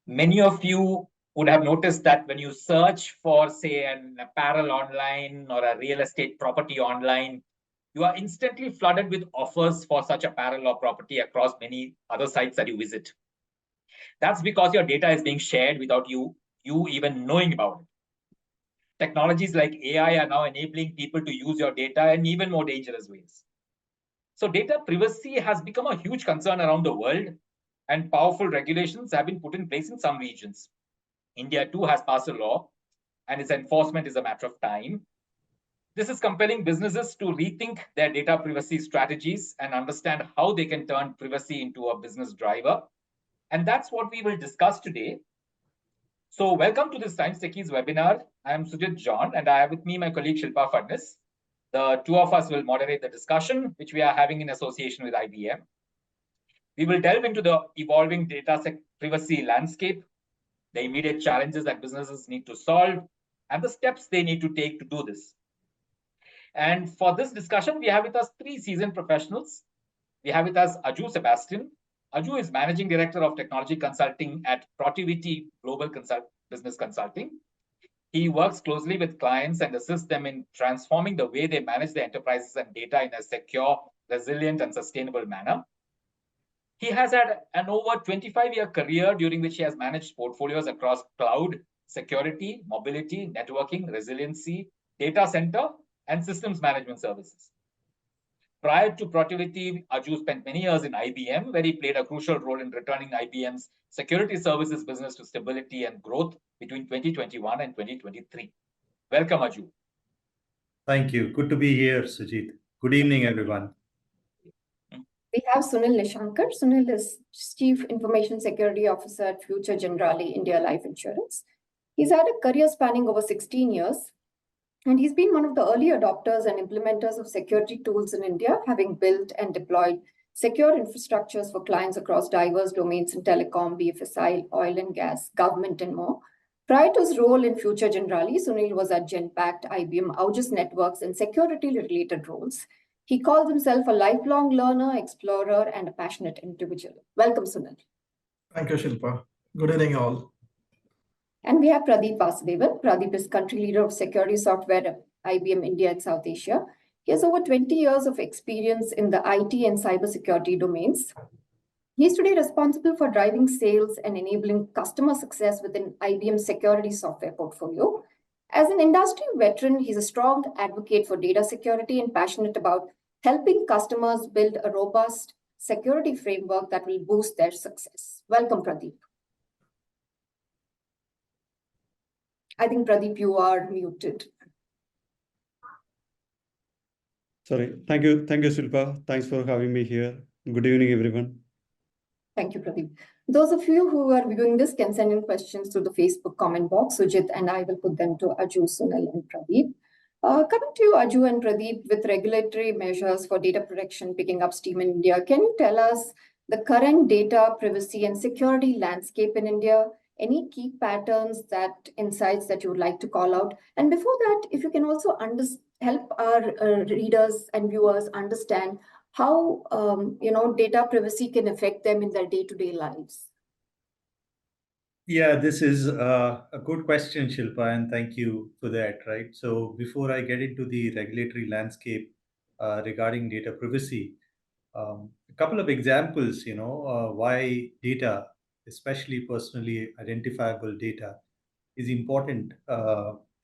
Many of you would have noticed that when you search for, say, an apparel online or a real estate property online, you are instantly flooded with offers for such apparel or property across many other sites that you visit. That's because your data is being shared without you even knowing about it. Technologies like AI are now enabling people to use your data in even more dangerous ways. So data privacy has become a huge concern around the world, and powerful regulations have been put in place in some regions. India too has passed a law, and its enforcement is a matter of time. This is compelling businesses to rethink their data privacy strategies and understand how they can turn privacy into a business driver. And that's what we will discuss today. So welcome to this Science Techies webinar. I am Sujit John, and I have with me my colleague Shilpa Fadnis. The two of us will moderate the discussion, which we are having in association with IBM. We will delve into the evolving data privacy landscape, the immediate challenges that businesses need to solve, and the steps they need to take to do this. And for this discussion, we have with us three seasoned professionals. We have with us Sebastian. Aju is Managing Director of Technology Consulting at Protiviti Global Business Consulting. He works closely with clients and assists them in transforming the way they manage their enterprises and data in a secure, resilient, and sustainable manner. He has had an over 25-year career during which he has managed portfolios across cloud, security, mobility, networking, resiliency, data center, and systems management services. Prior to Protiviti, Aju spent many years in IBM, where he played a crucial role in returning IBM's security services business to stability and growth between 2021 and 2023. Welcome, Aju. Thank you. Good to be here, Sujit. Good evening, everyone. We have Sunil Nishankar. Sunil is Chief Information Security Officer at Future Generali India Life Insurance. He's had a career spanning over 16 years, and he's been one of the early adopters and implementers of security tools in India, having built and deployed secure infrastructures for clients across diverse domains in telecom, BFSI, oil and gas, government, and more. Prior to his role in Future Generali, Sunil was at Genpact, IBM, Augis Networks, and security-related roles. He calls himself a lifelong learner, explorer, and a passionate individual. Welcome, Sunil. Thank you, Shilpa. Good evening, all. And we have Pradeep Vasudevan. Pradeep is country leader of security software at IBM India and South Asia. He has over 20 years of experience in the IT and cybersecurity domains. He is today responsible for driving sales and enabling customer success within IBM's security software portfolio. As an industry veteran, he's a strong advocate for data security and passionate about helping customers build a robust security framework that will boost their success. Welcome, Pradeep. I think, Pradeep, you are muted. Sorry. Thank you, Shilpa. Thanks for having me here. Good evening, everyone. Thank you, Pradeep. Those of you who are viewing this can send in questions to the Facebook comment box. Sujit and I will put them to Aju, Sunil, and Pradeep. Coming to you, Aju and Pradeep, with regulatory measures for data protection picking up steam in India, can you tell us the current data privacy and security landscape in India? Any key patterns, insights that you would like to call out? And before that, if you can also help our readers and viewers understand how data privacy can affect them in their day-to-day lives. Yeah, this is a good question, Shilpa, and thank you for that, right? So before I get into the regulatory landscape regarding data privacy, a couple of examples, why data, especially personally identifiable data, is important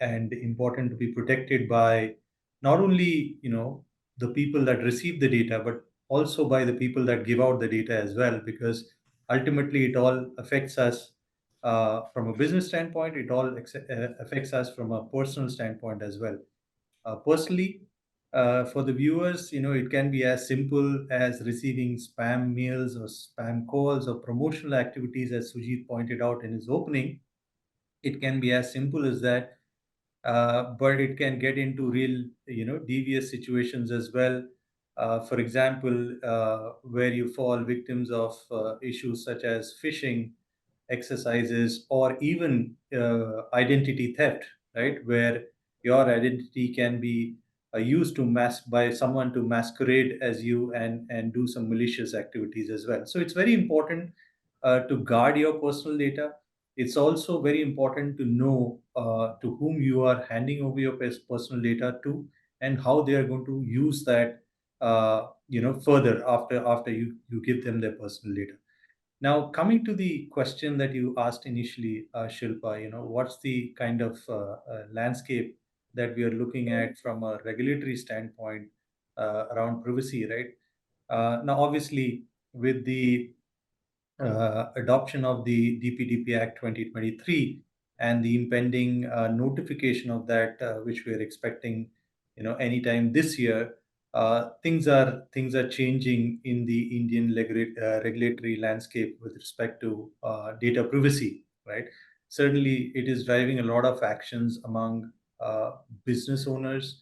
and important to be protected by not only, the people that receive the data, but also by the people that give out the data as well, because ultimately it all affects us from a business standpoint, it all affects us from a personal standpoint as well. Personally, for the viewers, it can be as simple as receiving spam mails or spam calls or promotional activities, as Sujit pointed out in his opening. It can be as simple as that, but it can get into real, devious situations as well. For example, where you fall victims of issues such as phishing exercises or even identity theft, right? Where your identity can be used to by someone to masquerade as you and do some malicious activities as well. So it's very important to guard your personal data. it's also very important to know to whom you are handing over your personal data to, and how they are going to use that further after you give them their personal data. Now, coming to the question that you asked initially, Shilpa, what's the kind of landscape that we are looking at from a regulatory standpoint around privacy, right? Now, obviously, with the adoption of the DPDP Act 2023 and the impending notification of that, which we are expecting, anytime this year, things are changing in the Indian regulatory landscape with respect to data privacy, right? Certainly, it is driving a lot of actions among business owners,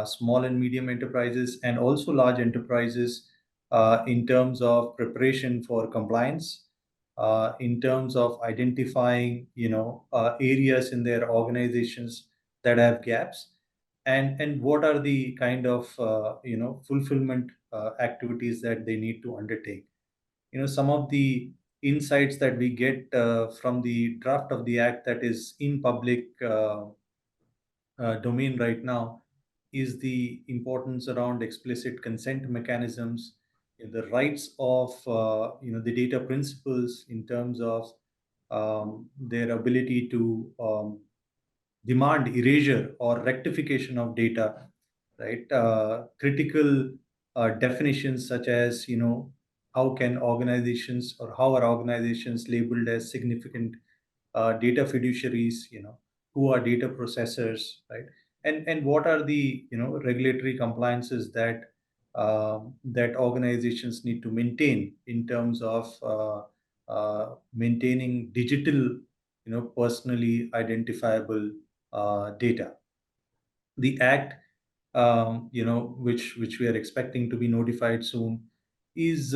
small and medium enterprises, and also large enterprises in terms of preparation for compliance, in terms of identifying, areas in their organizations that have gaps, and what are the kind of, fulfillment activities that they need to undertake. Some of the insights that we get from the draft of the act that is in public domain right now is the importance around explicit consent mechanisms, the rights of the data principals in terms of their ability to demand erasure or rectification of data, right? Critical definitions such as, how can organizations, or how are organizations labeled as significant data fiduciaries, who are data processors, right? And what are the, regulatory compliances that organizations need to maintain in terms of maintaining digital, personally identifiable data. The act, which we are expecting to be notified soon, is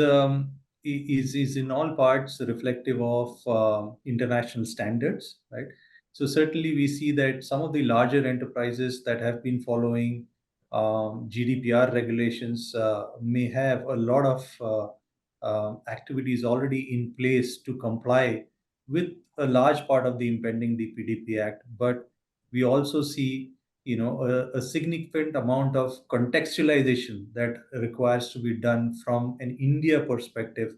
is in all parts reflective of international standards, right? So certainly we see that some of the larger enterprises that have been following GDPR regulations may have a lot of activities already in place to comply with a large part of the impending DPDP Act, but we also see, a significant amount of contextualization that requires to be done from an India perspective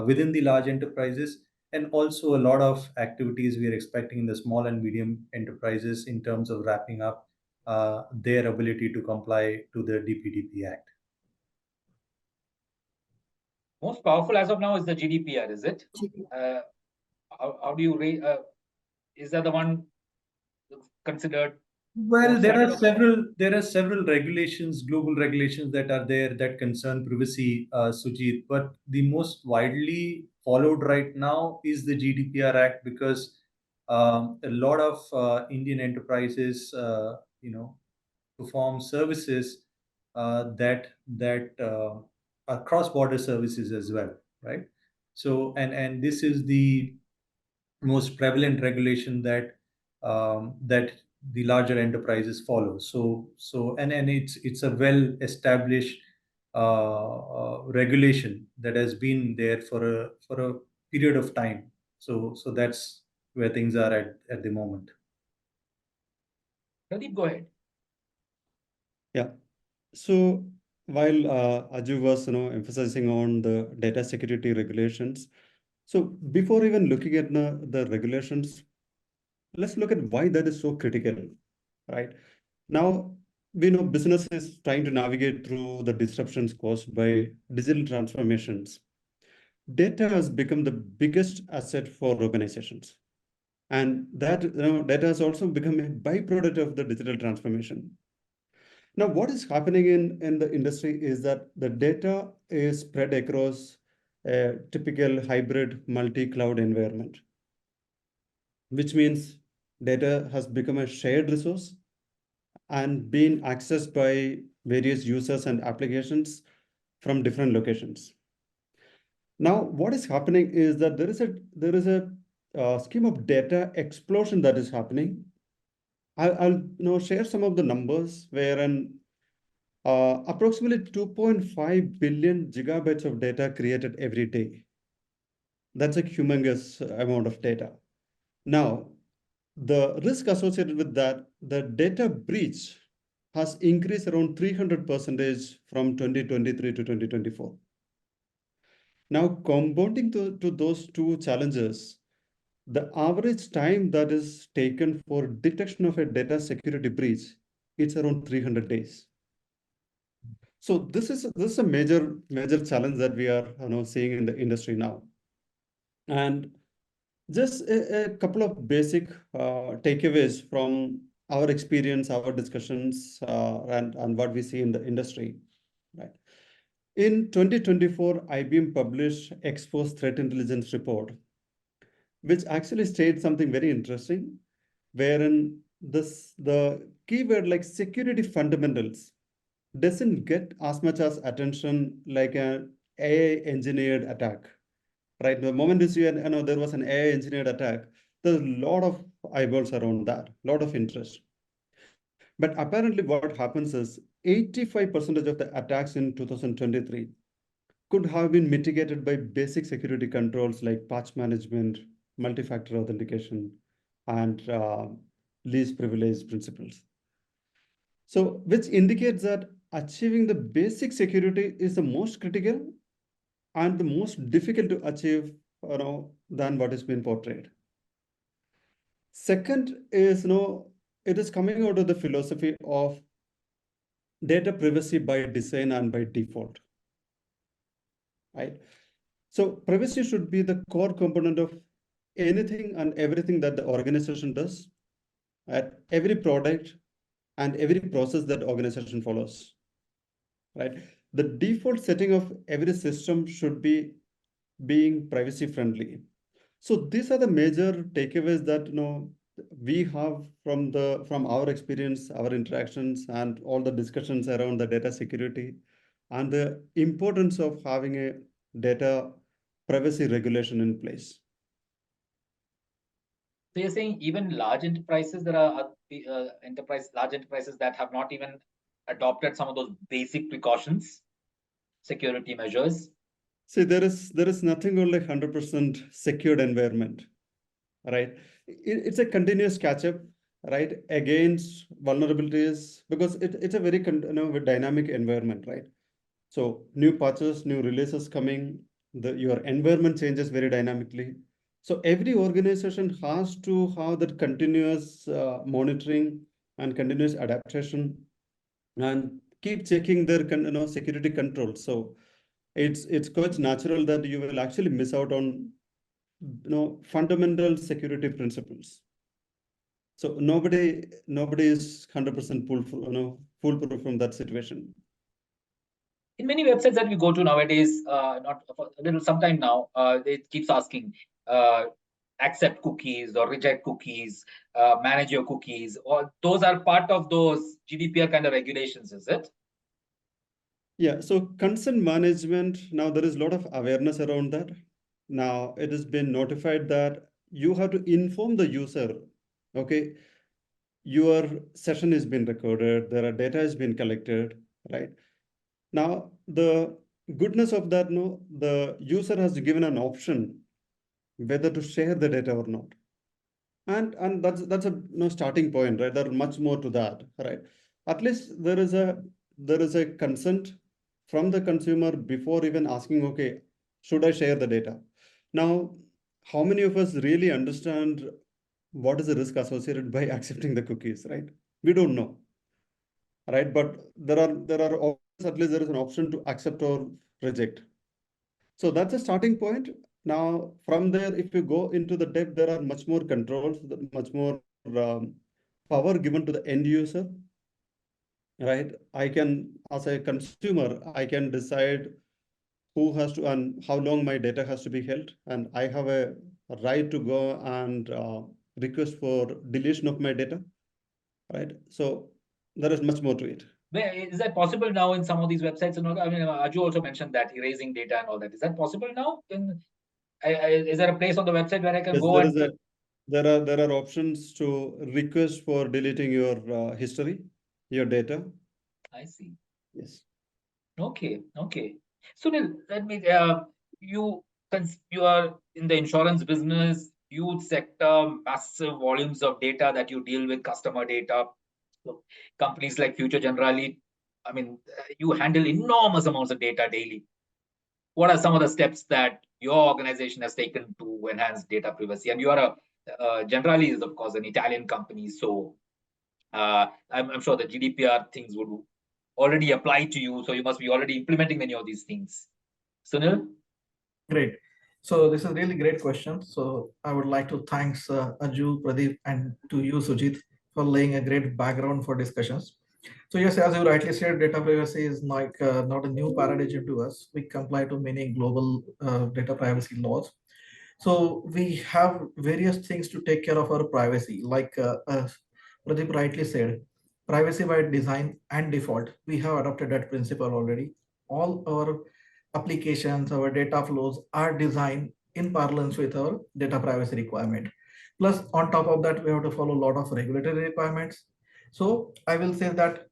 within the large enterprises, and also a lot of activities we are expecting in the small and medium enterprises in terms of wrapping up their ability to comply to the DPDP Act. Most powerful as of now is the GDPR, is it? How do you rate? Is that the one considered? Well, there are several regulations, global regulations that are there that concern privacy, Sujit. But the most widely followed right now is the GDPR Act, because a lot of Indian enterprises, perform services that are cross-border services as well, right? So, and this is the most prevalent regulation that the larger enterprises follow. And it's a well established regulation that has been there for a period of time. So that's where things are at the moment. Pradeep, go ahead. Yeah. So while Aju was emphasizing on the data security regulations, so before even looking at the regulations, let's look at why that is so critical, right? Now, we know business is trying to navigate through the disruptions caused by digital transformations. Data has become the biggest asset for organizations. And that data has also become a byproduct of the digital transformation. Now, what is happening in the industry is that the data is spread across a typical hybrid multi-cloud environment, which means data has become a shared resource and being accessed by various users and applications from different locations. Now, what is happening is that there is a scheme of data explosion that is happening. I'll share some of the numbers wherein approximately 2.5 billion gigabytes of data created every day. That's a humongous amount of data. Now, the risk associated with that, the data breach has increased around 300% from 2023 to 2024. Now, compounding to those two challenges, the average time that is taken for detection of a data security breach, it's around 300 days. So this is a major challenge that we are seeing in the industry now. And just a couple of basic takeaways from our experience, our discussions, and what we see in the industry, right? In 2024, IBM published Exposed Threat Intelligence Report, which actually states something very interesting, wherein the keyword like security fundamentals doesn't get as much as attention like an AI engineered attack, right? The moment you see there was an AI engineered attack, there's a lot of eyeballs around that, a lot of interest. But apparently what happens is 85% of the attacks in 2023 could have been mitigated by basic security controls like patch management, multi-factor authentication, and least privilege principles. So, which indicates that achieving the basic security is the most critical and the most difficult to achieve, than what is being portrayed. Second is, it is coming out of the philosophy of data privacy by design and by default, right? So privacy should be the core component of anything and everything that the organization does, at every product and every process that organization follows, right? The default setting of every system should be being privacy friendly. So these are the major takeaways that we have from our experience, our interactions, and all the discussions around the data security and the importance of having a data privacy regulation in place. So you're saying even large enterprises, there are large enterprises that have not even adopted some of those basic precautions, security measures. See, there is nothing like 100% secured environment, right? It's a continuous catch up, right, against vulnerabilities, because it's a very dynamic environment, right? So new patches, new releases coming, your environment changes very dynamically. So every organization has to have that continuous monitoring and continuous adaptation and keep checking their security controls. So it's quite natural that you will actually miss out on fundamental security principles. So nobody is 100% foolproof from that situation. In many websites that we go to nowadays, not for a little sometime now, it keeps asking accept cookies or reject cookies, manage your cookies, or those are part of those GDPR kind of regulations, is it? Yeah, so consent management, now there is a lot of awareness around that. Now it has been notified that you have to inform the user, okay, your session has been recorded, there are data has been collected, right? Now the goodness of that, the user has given an option whether to share the data or not. And that's a starting point, right? There are much more to that, right? At least there is a consent from the consumer before even asking, okay, should I share the data? Now, how many of us really understand what is the risk associated by accepting the cookies, right? We don't know, right? But there are options, at least there is an option to accept or reject. So that's a starting point. Now, from there, if you go into the depth, there are much more controls, much more power given to the end user, right? I can, as a consumer, I can decide who has to and how long my data has to be held, and I have a right to go and request for deletion of my data, right? So there is much more to it. Is that possible now in some of these websites? And all? I mean, Aju also mentioned that erasing data and all that. Is that possible now? Is there a place on the website where I can go and? There are options to request for deleting your history, your data. I see. Yes. Okay. Sunil, let me. You are in the insurance business. huge sector, massive volumes of data that you deal with, customer data. So companies like Future Generali, I mean, you handle enormous amounts of data daily. What are some of the steps that your organization has taken to enhance data privacy? And you are Generali is, of course, an Italian company. So I'm sure the GDPR things would already apply to you. So you must be already implementing many of these things. Sunil? Great. So this is a really great question. So I would like to thanks Aju, Pradeep, and to you, Sujit, for laying a great background for discussions. So yes, as you rightly said, data privacy is like not a new paradigm to us. We comply to many global data privacy laws. So we have various things to take care of our privacy, like Pradeep rightly said, privacy by design and default. We have adopted that principle already. All our applications, our data flows are designed in parlance with our data privacy requirement. Plus, on top of that, we have to follow a lot of regulatory requirements. So I will say that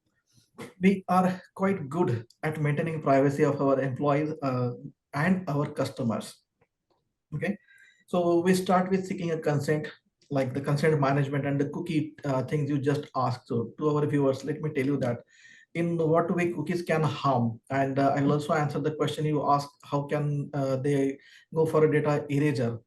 we are quite good at maintaining privacy of our employees and our customers. Okay, so we start with seeking a consent, like the consent management and the cookie things you just asked. So to our viewers, let me tell you that in what way cookies can harm. And I will also answer the question you asked, how can they go for a data eraser?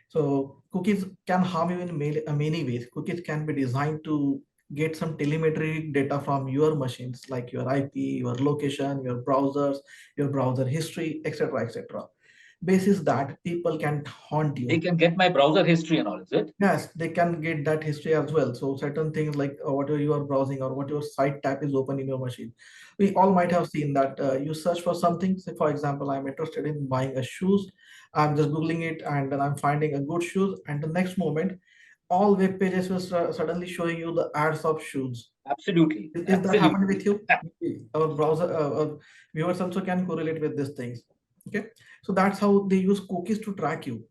So cookies can harm you in many ways. Cookies can be designed to get some telemetry data from your machines, like your IP, your location, your browsers, your browser history, etc., etc. Basis that people can haunt you. They can get my browser history and all, is it? Yes, they can get that history as well. So certain things like whatever you are browsing or what your site tab is open in your machine. We all might have seen that you search for something. Say, for example, I'm interested in buying a shoes. I'm just Googling it and then I'm finding a good shoes. And the next moment, all web pages will suddenly showing you the ads of shoes. Absolutely. Is that happening with you? Our browser, our viewers also can correlate with these things. Okay, so that's how they use cookies to track you.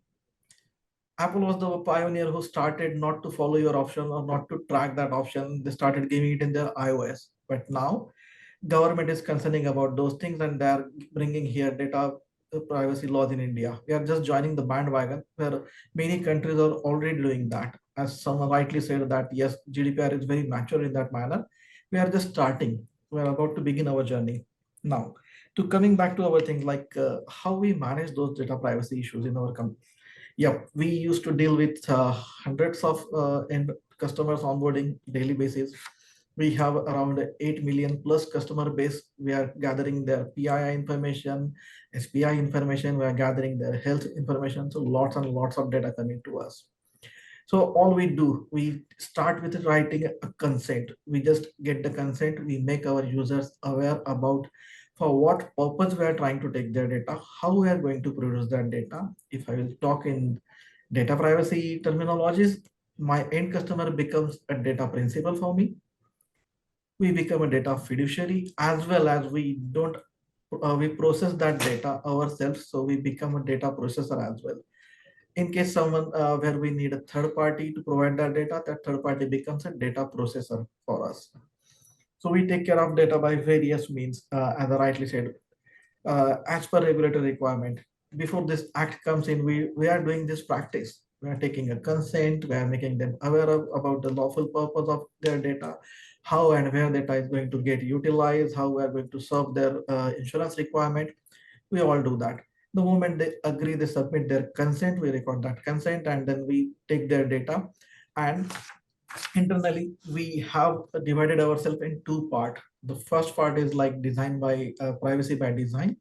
Apple was the pioneer who started not to follow your option or not to track that option. They started giving it in their iOS. But now government is concerning about those things and they're bringing here data privacy laws in India. We are just joining the bandwagon where many countries are already doing that. As someone rightly said that yes, GDPR is very mature in that manner. We are just starting. We are about to begin our journey. Now, to coming back to our things like how we manage those data privacy issues in our company. Yep, we used to deal with hundreds of end customers onboarding daily basis. We have around 8 million plus customer base. We are gathering their PII information, SPI information. We are gathering their health information. So lots and lots of data coming to us. So all we do, we start with writing a consent. We just get the consent. We make our users aware about for what purpose we are trying to take their data, how we are going to produce that data. If I will talk in data privacy terminologies, my end customer becomes a data principal for me. We become a data fiduciary, as well as we don't we process that data ourselves, so we become a data processor as well. In case someone where we need a third party to provide that data, that third party becomes a data processor for us. So we take care of data by various means, as I rightly said, as per regulatory requirement. Before this act comes in, we are doing this practice. We are taking a consent, we are making them aware of about the lawful purpose of their data, how and where data is going to get utilized, how we are going to serve their insurance requirement. We all do that. The moment they agree, they submit their consent, we record that consent, and then we take their data. And internally, we have divided ourselves in two parts. The first part is like designed by privacy by design.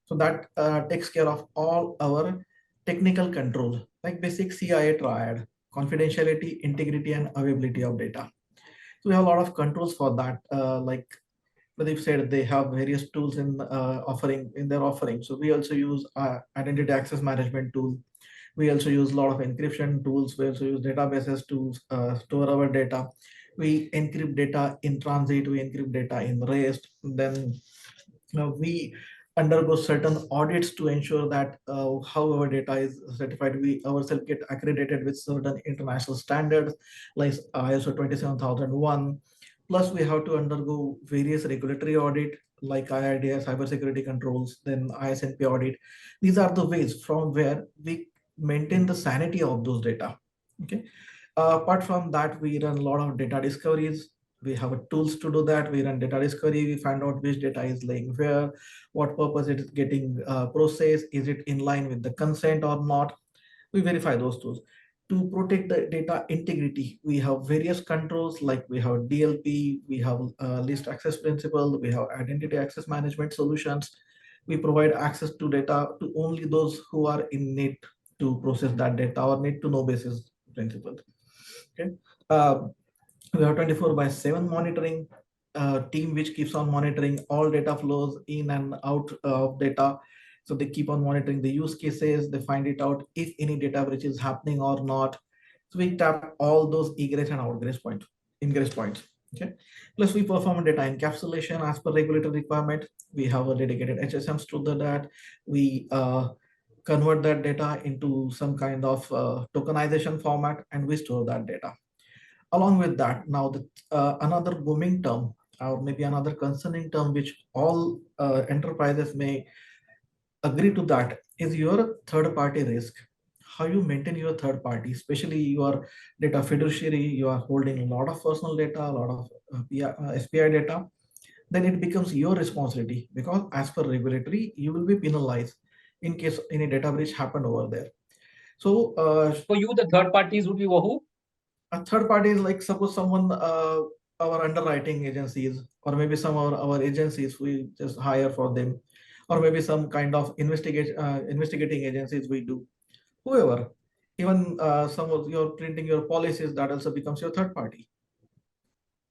So that takes care of all our technical controls, like basic CIA triad, confidentiality, integrity, and availability of data. So we have a lot of controls for that, like Pradeep said, they have various tools in their offering. So we also use identity access management tool. We also use a lot of encryption tools. We also use databases to store our data. We encrypt data in transit. We encrypt data in rest. Then we undergo certain audits to ensure that how our data is certified. We ourselves get accredited with certain international standards like ISO 27001. Plus, we have to undergo various regulatory audit like IRDA, cybersecurity controls, then ISNP audit. These are the ways from where we maintain the sanity of those data. Okay. Apart from that, we run a lot of data discoveries. We have tools to do that. We run data discovery. We find out which data is laying where, what purpose it is getting processed. Is it in line with the consent or not? We verify those tools. To protect the data integrity, we have various controls, like we have DLP, we have least access principle, we have identity access management solutions. We provide access to data to only those who are in need to process that data or need to know basis principle. Okay. We have 24/7 monitoring team which keeps on monitoring all data flows in and out of data. So they keep on monitoring the use cases. They find it out if any data breach is happening or not. So we tap all those egress and ingress points. Okay. Plus we perform data encapsulation as per regulatory requirement. We have a dedicated HSMs to that. We convert that data into some kind of tokenization format, and we store that data. Along with that, now another booming term, or maybe another concerning term, which all enterprises may agree to, that is your third-party risk. How you maintain your third party, especially your data fiduciary, you are holding a lot of personal data, a lot of SPI data, then it becomes your responsibility, because as per regulatory, you will be penalized in case any data breach happened over there. So for you, the third parties would be who? A third party is like, suppose someone, our underwriting agencies, or maybe some of our agencies we just hire for them, or maybe some kind of investigating agencies we do, whoever, even some of your printing your policies, that also becomes your third party.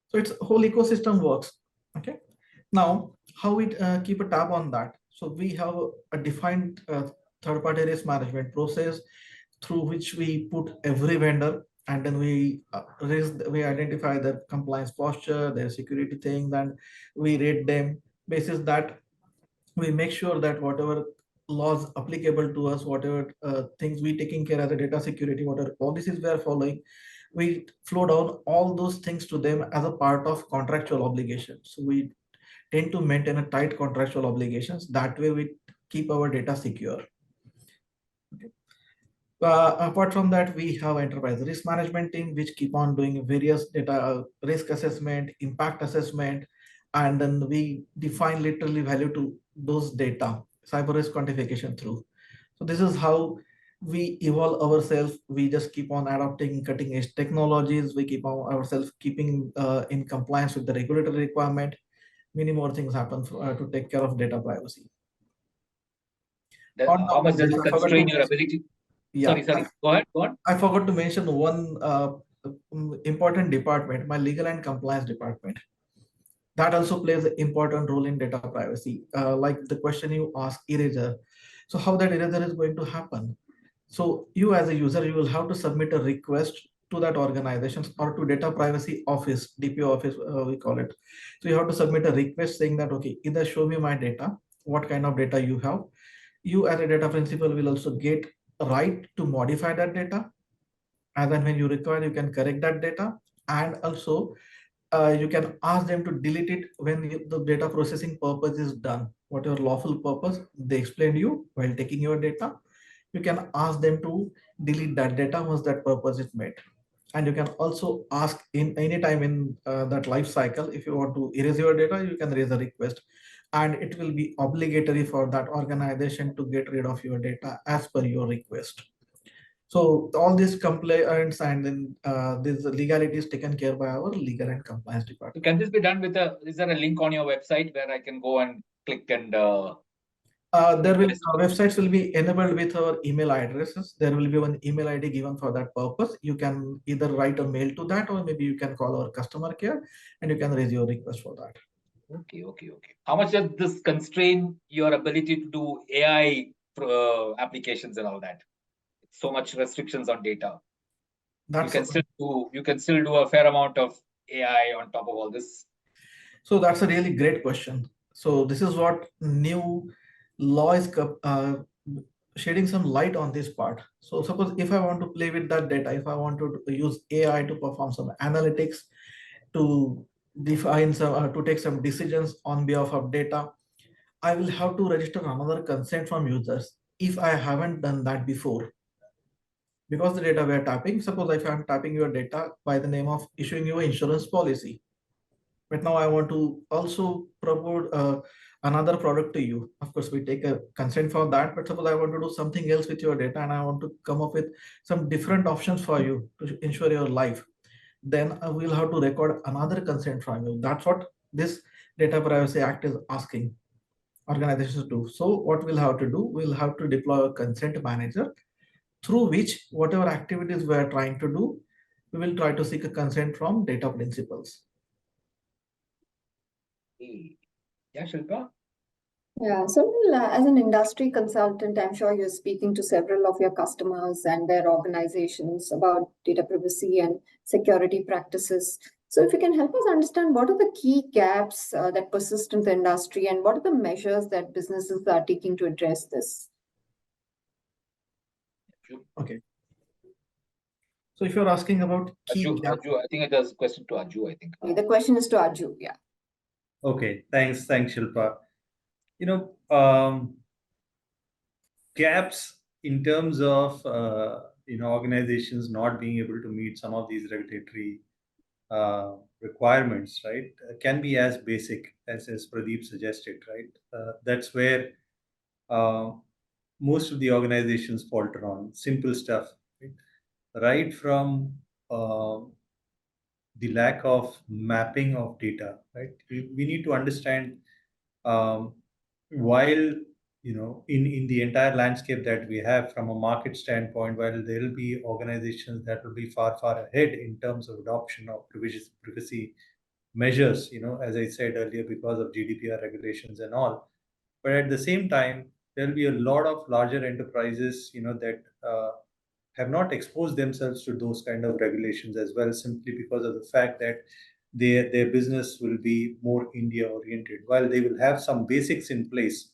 So it's whole ecosystem works. Okay. Now, how we keep a tab on that? So we have a defined third-party risk management process through which we put every vendor, and then we identify the compliance posture, their security thing, then we rate them. Basis that, we make sure that whatever laws applicable to us, whatever things we taking care of the data security, whatever policies we are following, we flow down all those things to them as a part of contractual obligations. So we tend to maintain a tight contractual obligations. That way we keep our data secure. Okay. Apart from that, we have enterprise risk management team, which keep on doing various data risk assessment, impact assessment, and then we define literally value to those data, cyber risk quantification through. So this is how we evolve ourselves. We just keep on adopting cutting edge technologies. We keep on ourselves keeping in compliance with the regulatory requirement. Many more things happen to take care of data privacy. How much does it constrain your ability? Yeah. Sorry. Go ahead. I forgot to mention one important department, my legal and compliance department. That also plays an important role in data privacy. Like the question you ask, eraser. So how that eraser is going to happen? So you as a user, you will have to submit a request to that organization or to data privacy office, DPO office, we call it. So you have to submit a request saying that, okay, either show me my data, what kind of data you have. You as a data principal will also get a right to modify that data. And then when you require, you can correct that data. And also you can ask them to delete it when the data processing purpose is done. Whatever lawful purpose they explained you while taking your data, you can ask them to delete that data once that purpose is met. And you can also ask in any time in that life cycle, if you want to erase your data, you can raise a request, and it will be obligatory for that organization to get rid of your data as per your request. So all these compliance and then these legalities taken care by our legal and compliance department. Can this be done with is there a link on your website where I can go and click and there will websites will be enabled with our email addresses. There will be one email ID given for that purpose. You can either write a mail to that, or maybe you can call our customer care and you can raise your request for that. Okay. How much does this constrain your ability to do AI applications and all that? So much restrictions on data. You can still do a fair amount of AI on top of all this. So that's a really great question. So this is what new law is shedding some light on this part. So suppose if I want to play with that data, if I want to use AI to perform some analytics, to define some, to take some decisions on behalf of data, I will have to register another consent from users if I haven't done that before. because the data we are tapping, suppose if I'm tapping your data by the name of issuing you an insurance policy, but now I want to also propose another product to you. Of course, we take a consent for that, but suppose I want to do something else with your data and I want to come up with some different options for you to insure your life, then we'll have to record another consent from you. That's what this Data Privacy Act is asking organizations to do. So what we'll have to do, we'll have to deploy a consent manager through which whatever activities we are trying to do, we will try to seek a consent from data principals. Yeah, Shilpa? Yeah, so as an industry consultant, I'm sure you're speaking to several of your customers and their organizations about data privacy and security practices. So if you can help us understand what are the key gaps that persist in the industry and what are the measures that businesses are taking to address this? Okay. So if you're asking about key gaps, Aju, I think it was a question to Aju, I think. Okay, the question is to Aju, yeah. Okay, thanks, Shilpa. Gaps in terms of organizations not being able to meet some of these regulatory requirements, right, can be as basic as Pradeep suggested, right? That's where uh, most of the organizations falter on simple stuff, right from the lack of mapping of data, right? We need to understand, um, while in the entire landscape that we have from a market standpoint, while there will be organizations that will be far ahead in terms of adoption of privacy measures, as I said earlier, because of GDPR regulations and all. But at the same time, there'll be a lot of larger enterprises, that have not exposed themselves to those kind of regulations as well, simply because of the fact that their business will be more India oriented. While they will have some basics in place,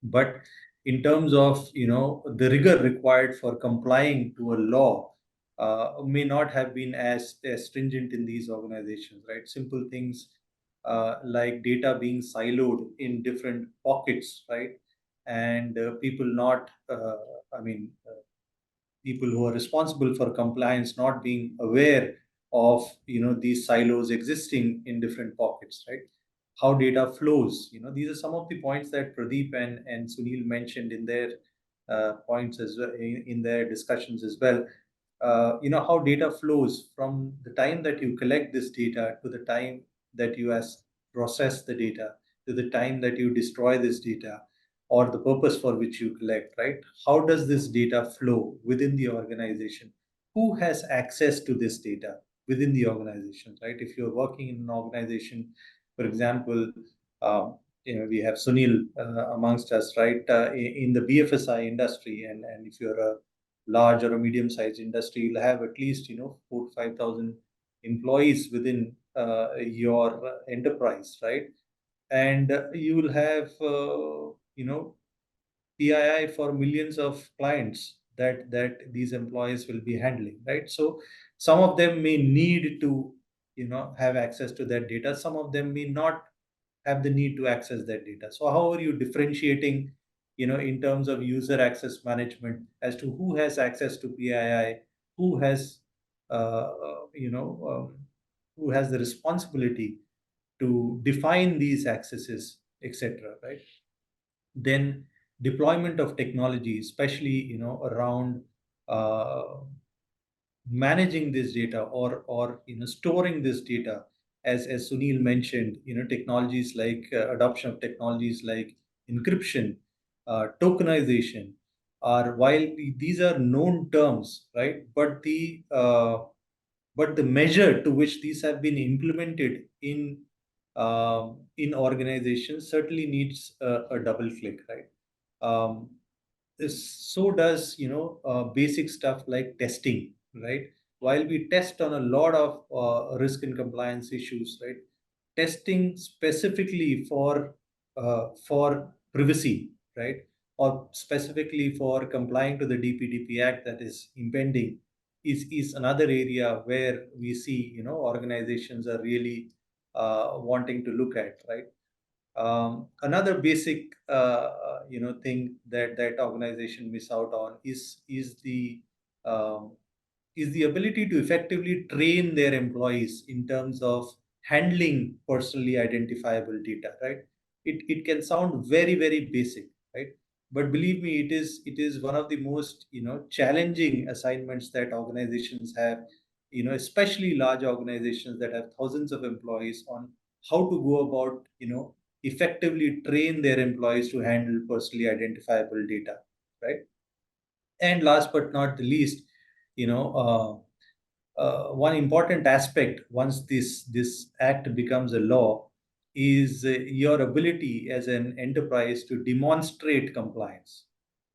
but in terms of the rigor required for complying to a law may not have been as stringent in these organizations, right? Simple things like data being siloed in different pockets, right? And people not I mean people who are responsible for compliance not being aware of these silos existing in different pockets, right? How data flows, these are some of the points that Pradeep and Sunil mentioned in their points as well, in their discussions as well. How data flows from the time that you collect this data to the time that you process the data to the time that you destroy this data, or the purpose for which you collect, right? How does this data flow within the organization? Who has access to this data within the organization, right? If you're working in an organization, for example, we have Sunil amongst us, right? In the BFSI industry, and if you're a large or a medium-sized industry, you'll have at least 4,000 to 5,000 employees within your enterprise, right? And you will have PII for millions of clients that these employees will be handling, right? So some of them may need to have access to that data. Some of them may not have the need to access that data. So how are you differentiating, in terms of user access management, as to who has access to PII, who has, who has the responsibility to define these accesses, etc., right? Then deployment of technology, especially around uh, managing this data, or storing this data, as Sunil mentioned, technologies like adoption of technologies like encryption, tokenization, are, while these are known terms, right? But the measure to which these have been implemented in organizations certainly needs a double click, right? Um, so does basic stuff like testing, right? While we test on a lot of risk and compliance issues, right? Testing specifically for privacy, right? Or specifically for complying to the DPDP Act that is impending, is another area where we see organizations are really wanting to look at, right? Another basic thing that organization miss out on is the is the ability to effectively train their employees in terms of handling personally identifiable data, right? It can sound very, very basic, right? But believe me, it is one of the most, challenging assignments that organizations have, especially large organizations that have thousands of employees, on how to go about, effectively train their employees to handle personally identifiable data, right? And last but not the least, you know, one important aspect once this act becomes a law is your ability as an enterprise to demonstrate compliance,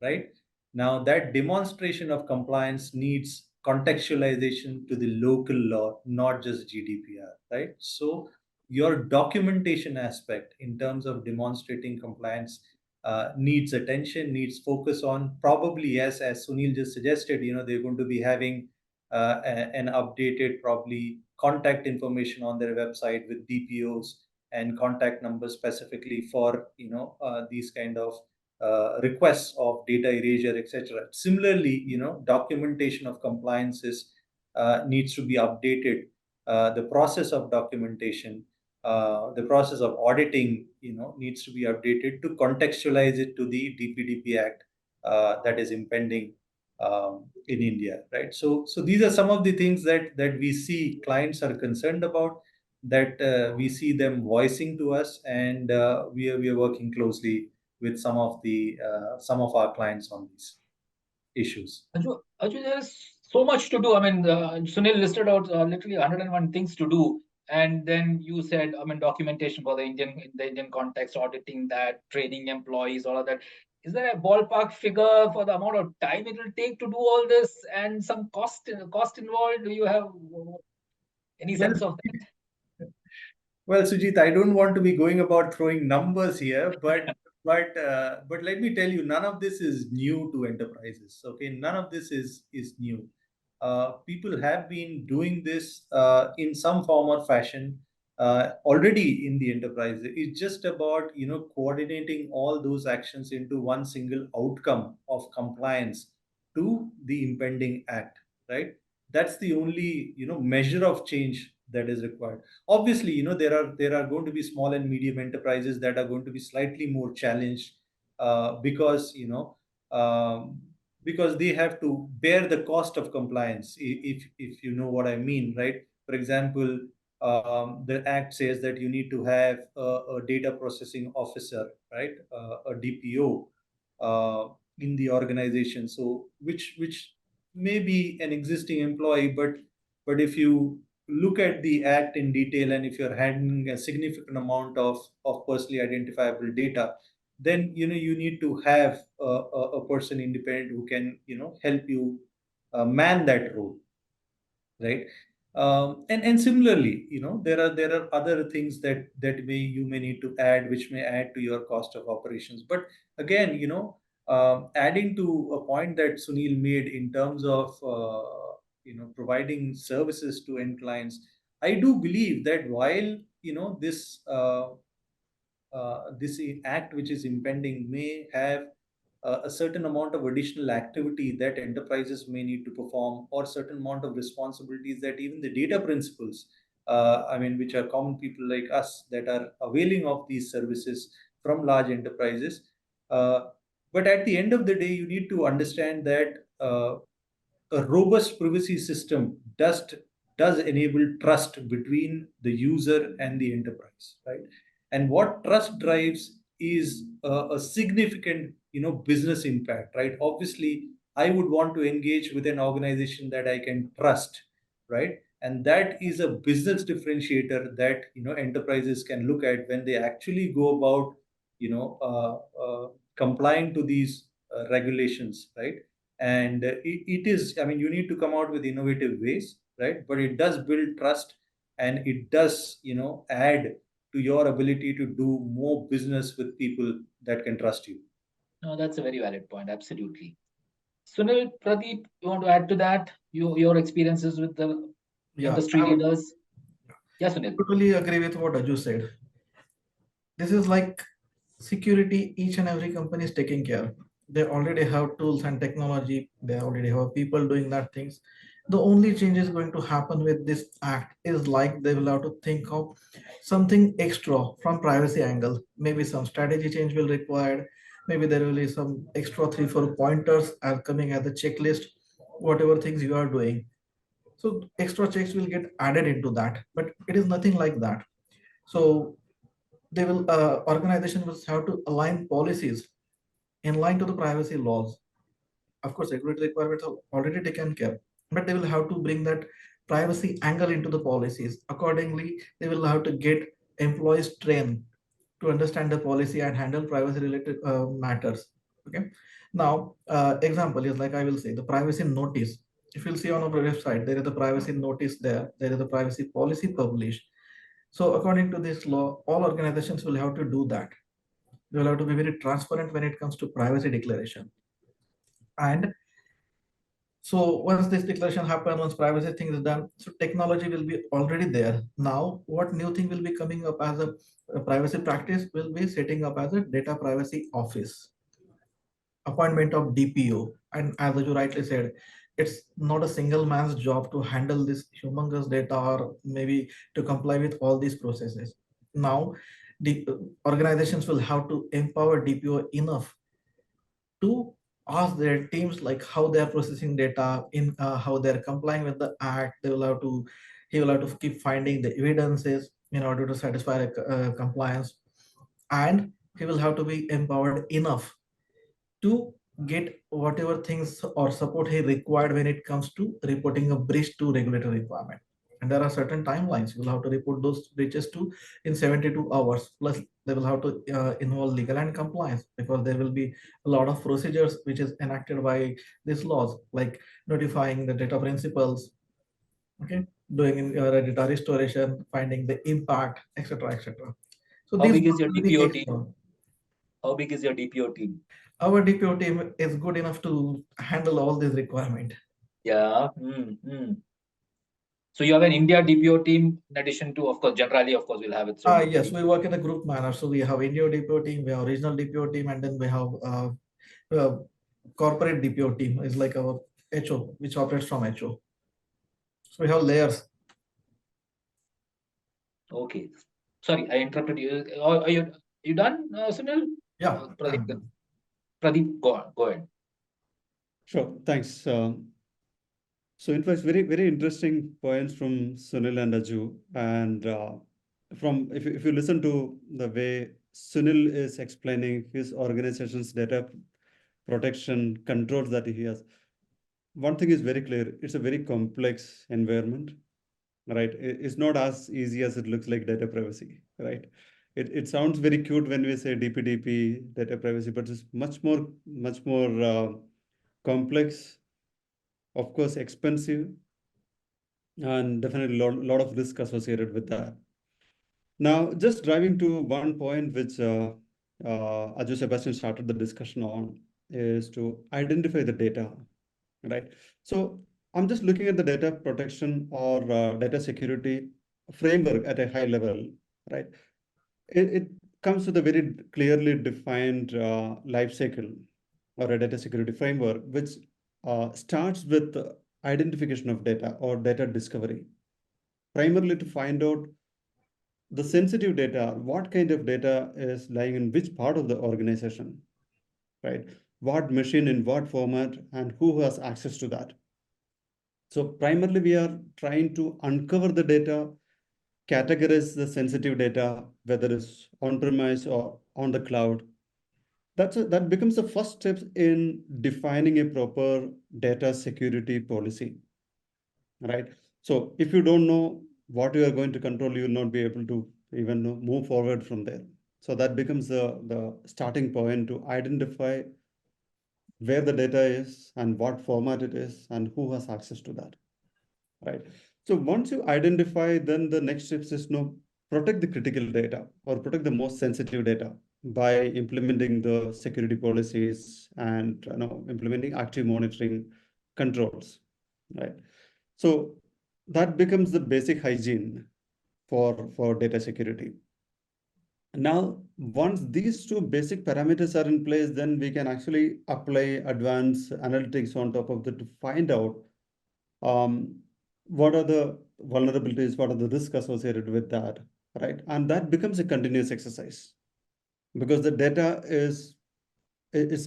right? Now that demonstration of compliance needs contextualization to the local law, not just GDPR, right? So your documentation aspect in terms of demonstrating compliance needs attention, needs focus on. Probably, as Sunil just suggested, they're going to be having an updated probably contact information on their website with DPOs and contact numbers specifically for these kind of requests of data erasure, etc. Similarly, documentation of compliance needs to be updated. The process of documentation, the process of auditing, needs to be updated to contextualize it to the DPDP Act that is impending in India, right? So these are some of the things that we see clients are concerned about, that we see them voicing to us, and we are working closely with some of our clients on these issues. Aju, there is so much to do. I mean, Sunil listed out literally 101 things to do. And then you said, I mean, documentation for in the Indian context, auditing that, training employees, all of that. Is there a ballpark figure for the amount of time it will take to do all this and some cost involved? Do you have any sense of that? Well, Sujit, I don't want to be going about throwing numbers here, but let me tell you, none of this is new to enterprises. Okay, none of this is new. People have been doing this in some form or fashion already in the enterprise. It's just about coordinating all those actions into one single outcome of compliance to the impending act, right? That's the only measure of change that is required. Obviously, there are going to be small and medium enterprises that are going to be slightly more challenged because because they have to bear the cost of compliance, if you know what I mean, right? For example, the act says that you need to have a data processing officer, right? A DPO in the organization, so which may be an existing employee, but if you look at the act in detail, and if you're handling a significant amount of personally identifiable data, then you need to have a person independent who can help you man that role, right? And similarly, there are other things that you may need to add, which may add to your cost of operations. But again, adding to a point that Sunil made in terms of providing services to end clients, I do believe that while this act which is impending may have a certain amount of additional activity that enterprises may need to perform, or certain amount of responsibilities that even the data principals, I mean, which are common people like us that are availing of these services from large enterprises. But at the end of the day, you need to understand that a robust privacy system does enable trust between the user and the enterprise, right? And what trust drives is a significant business impact, right? Obviously, I would want to engage with an organization that I can trust, right? And that is a business differentiator that enterprises can look at when they actually go about complying to these regulations, right? And it is, I mean, you need to come out with innovative ways, right? But it does build trust, and it does add to your ability to do more business with people that can trust you. No, that's a very valid point. Absolutely. Sunil, Pradeep, you want to add to that? Your experiences with the industry leaders? Yes, Sunil. Totally agree with what Aju said. This is like security each and every company is taking care. They already have tools and technology. They already have people doing that things. The only change is going to happen with this act is like they will have to think of something extra from privacy angle. Maybe some strategy change will required. Maybe there will be some extra 3-4 pointers are coming as a checklist, whatever things you are doing. So extra checks will get added into that, but it is nothing like that. So they will organization will have to align policies in line to the privacy laws. Of course, regulatory requirements are already taken care, but they will have to bring that privacy angle into the policies. Accordingly, they will have to get employees trained to understand the policy and handle privacy related matters. Okay. Now, example is like I will say the privacy notice. If you'll see on our website, there is a privacy notice there. There is a privacy policy published. So according to this law, all organizations will have to do that. They will have to be very transparent when it comes to privacy declaration. And so once this declaration happens, once privacy thing is done, so technology will be already there. Now, what new thing will be coming up as a privacy practice will be setting up as a data privacy office, appointment of DPO. And as you rightly said, it's not a single man's job to handle this humongous data or maybe to comply with all these processes. Now, the organizations will have to empower DPO enough to ask their teams like how they are processing data, in how they're complying with the act. They will have to he will have to keep finding the evidences in order to satisfy compliance, and he will have to be empowered enough to get whatever things or support he required when it comes to reporting a breach to regulatory requirement. And there are certain timelines. You will have to report those breaches to in 72 hours. Plus, they will have to involve legal and compliance, because there will be a lot of procedures which is enacted by these laws, like notifying the data principals, okay, doing data restoration, finding the impact, etc., etc. So How these big is your will be DPO extra. team? How big is your DPO team? Our DPO team is good enough to handle all these requirements. Yeah. So you have an India DPO team in addition to, of course, Generali, of course, will have its own. Yes, we work in a group manner. So we have India DPO team, we have regional DPO team, and then we have corporate DPO team. Is like our HO, which operates from HO. So we have layers. Okay. Sorry, I interrupted you. Are you done, Sunil? Yeah. Pradeep, Pradeep, go ahead. Sure, thanks. So it was very, very interesting points from Sunil and Aju. And from if you listen to the way Sunil is explaining his organization's data protection controls that he has, one thing is very clear: it's a very complex environment, right? It's not as easy as it looks like data privacy, right? It sounds very cute when we say DPDP, data privacy, but it's much more complex, of course, expensive, and definitely a lot of risk associated with that. Now, just driving to one point which Aju Sebastian started the discussion on is to identify the data, right? So I'm just looking at the data protection or data security framework at a high level, right? It comes with a very clearly defined life cycle or a data security framework, which starts with the identification of data or data discovery, primarily to find out the sensitive data, what kind of data is lying in which part of the organization, right? What machine in what format and who has access to that. So primarily we are trying to uncover the data, categorize the sensitive data, whether it's on-premise or on the cloud. That becomes the first step in defining a proper data security policy, right? So if you don't know what you are going to control, you will not be able to even move forward from there. So that becomes the starting point to identify where the data is and what format it is and who has access to that, right? So once you identify, then the next step is protect the critical data or protect the most sensitive data by implementing the security policies and implementing active monitoring controls, right? So that becomes the basic hygiene for data security. Now, once these two basic parameters are in place, then we can actually apply advanced analytics on top of that to find out what are the vulnerabilities, what are the risks associated with that, right? And that becomes a continuous exercise because the data is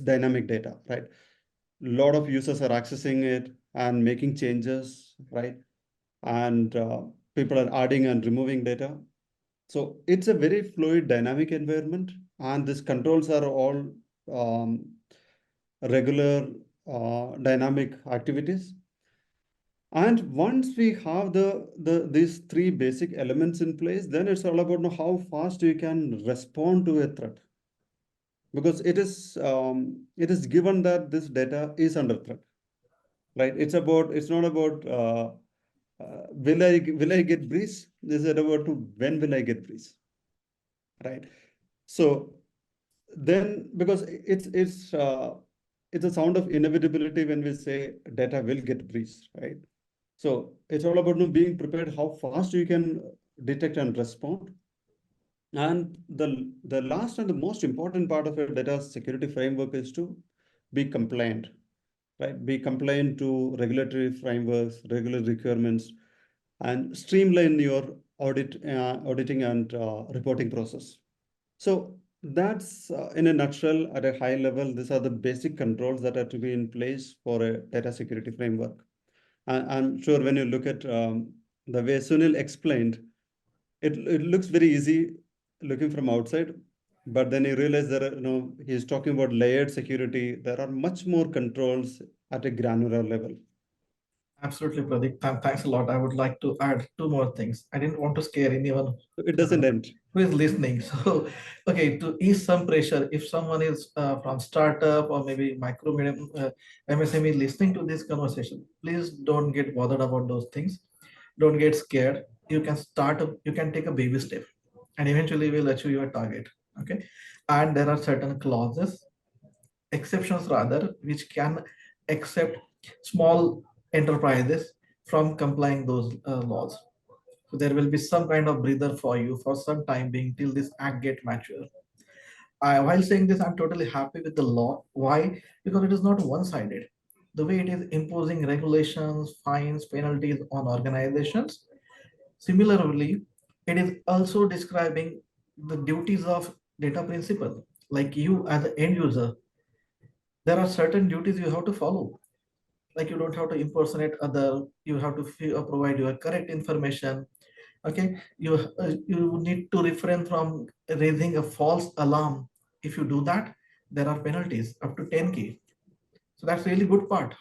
dynamic data, right? A lot of users are accessing it and making changes, right? And people are adding and removing data. So it's a very fluid, dynamic environment, and these controls are all um, regular, dynamic activities. And once we have these three basic elements in place, then it's all about how fast you can respond to a threat, because it is given that this data is under threat, right? It's not about will I get breach? This is about when will I get breach, right? So then, because it's a sound of inevitability when we say data will get breached, right? So it's all about being prepared, how fast you can detect and respond. And the last and the most important part of a data security framework is to be compliant, right? Be compliant to regulatory frameworks, regular requirements, and streamline your auditing and reporting process. So that's in a nutshell, at a high level, these are the basic controls that are to be in place for a data security framework. I'm sure when you look at the way Sunil explained, it looks very easy looking from outside, but then you realize that he's talking about layered security. There are much more controls at a granular level. Absolutely, Pradeep. Thanks a lot. I would like to add two more things. I didn't want to scare anyone It doesn't end. who is listening. So, okay, to ease some pressure, if someone is from startup or maybe micro medium MSME listening to this conversation, please don't get bothered about those things. Don't get scared. You can you can take a baby step, and eventually will achieve your target. Okay, and there are certain clauses, exceptions rather, which can accept small enterprises from complying those laws. So there will be some kind of breather for you for some time being till this act get mature. While saying this, I'm totally happy with the law. Why? Because it is not one-sided. The way it is imposing regulations, fines, penalties on organizations. Similarly, it is also describing the duties of data principle. Like you as an end user, there are certain duties you have to follow. Like you don't have to impersonate other. You have to provide your correct information. Okay, you need to refrain from raising a false alarm. If you do that, there are penalties up to 10K. So that's really good part.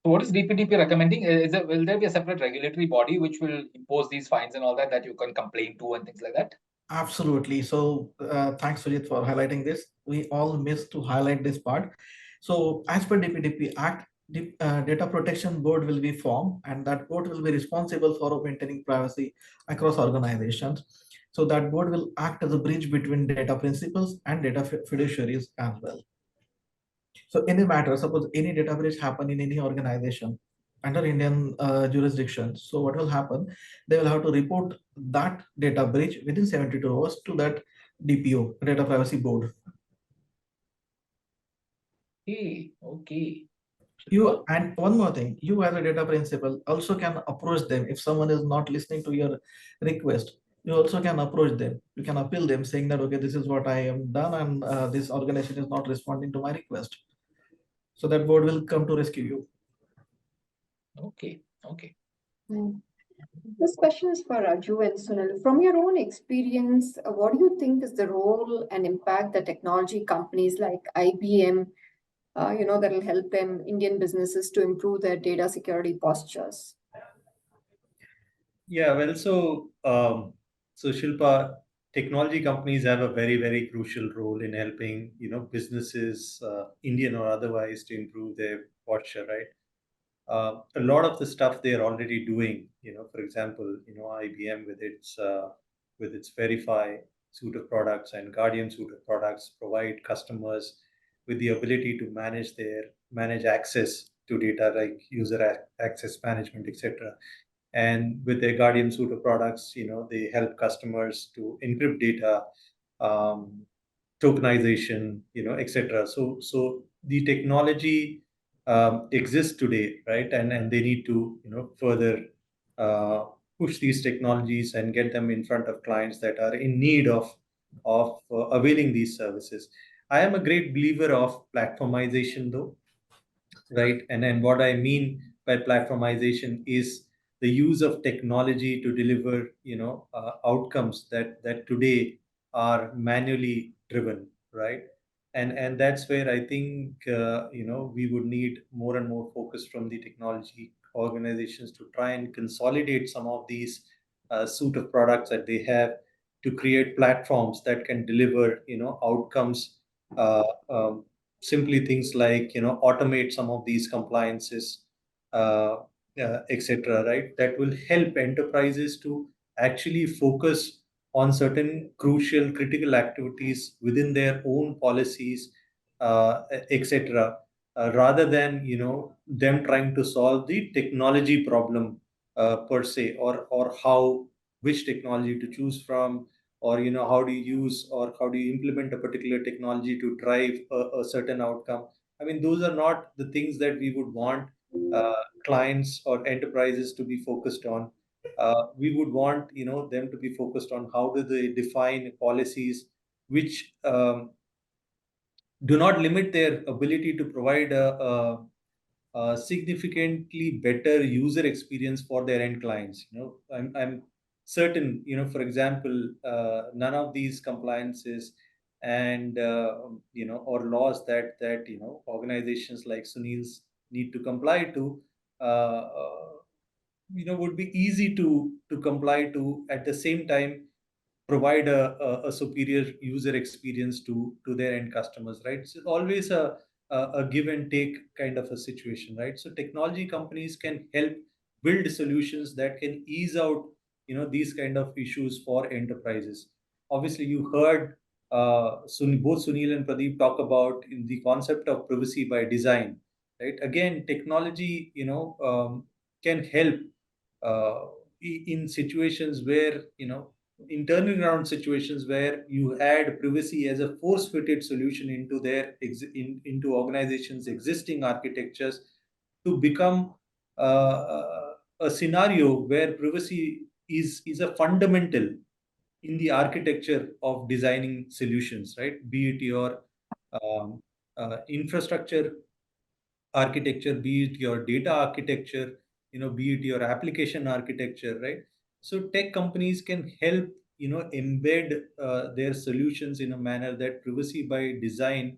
So what is DPDP recommending? Will there be a separate regulatory body which will impose these fines and all that you can complain to and things like that? Absolutely. So thanks, Sujit, for highlighting this. We all missed to highlight this part. So as per DPDP Act, the Data Protection Board will be formed, and that board will be responsible for maintaining privacy across organizations. So that board will act as a bridge between data principals and data fiduciaries as well. So any matter, suppose any data breach happen in any organization under Indian jurisdiction. So what will happen? They will have to report that data breach within 72 hours to that DPO, Data Privacy Board. Okay. You, and one more thing, you as a data principal also can approach them if someone is not listening to your request. You also can approach them. You can appeal them saying that, okay, this is what I am done, and this organization is not responding to my request. So that board will come to rescue you. Okay. This question is for Raju and Sunil. From your own experience, what do you think is the role and impact that technology companies like IBM, that will help them, Indian businesses, to improve their data security postures? Yeah, well, so Shilpa, technology companies have a very, very crucial role in helping, businesses, Indian or otherwise, to improve their posture, right? A lot of the stuff they are already doing, for example, IBM with its Verify suite of products and Guardian suite of products provide customers with the ability to manage access to data like user access management, etc. And with their Guardian suite of products, they help customers to encrypt data, um, tokenization, etc. So the technology exists today, right? And they need to, further uh, push these technologies and get them in front of clients that are in need of availing these services. I am a great believer of platformization, though, right? And then what I mean by platformization is the use of technology to deliver, outcomes that today are manually driven, right? And that's where I think we would need more and more focus from the technology organizations to try and consolidate some of these suite of products that they have to create platforms that can deliver, outcomes. Uh, um, Simply things like, automate some of these compliances, uh, etc., right? That will help enterprises to actually focus on certain crucial critical activities within their own policies, etc., rather than, them trying to solve the technology problem per se, or how, which technology to choose from, or how do you use or how do you implement a particular technology to drive a certain outcome. I mean, those are not the things that we would want clients or enterprises to be focused on. We would want, them to be focused on how do they define policies which do not limit their ability to provide a significantly better user experience for their end clients. I'm certain, for example, none of these compliances and or laws that organizations like Sunil's need to comply to, would be easy to comply to, at the same time provide a superior user experience to their end customers, right? It's always a give and take kind of a situation, right? So technology companies can help build solutions that can ease out, these kind of issues for enterprises. Obviously, you heard both Sunil and Pradeep talk about in the concept of privacy by design, right? Again, technology, can help uh, in situations where, in turning around situations where you add privacy as a force-fitted solution into into organizations' existing architectures, to become a scenario where privacy is a fundamental in the architecture of designing solutions, right? Be it your um, infrastructure architecture, be it your data architecture, be it your application architecture, right? So tech companies can help, embed their solutions in a manner that privacy by design,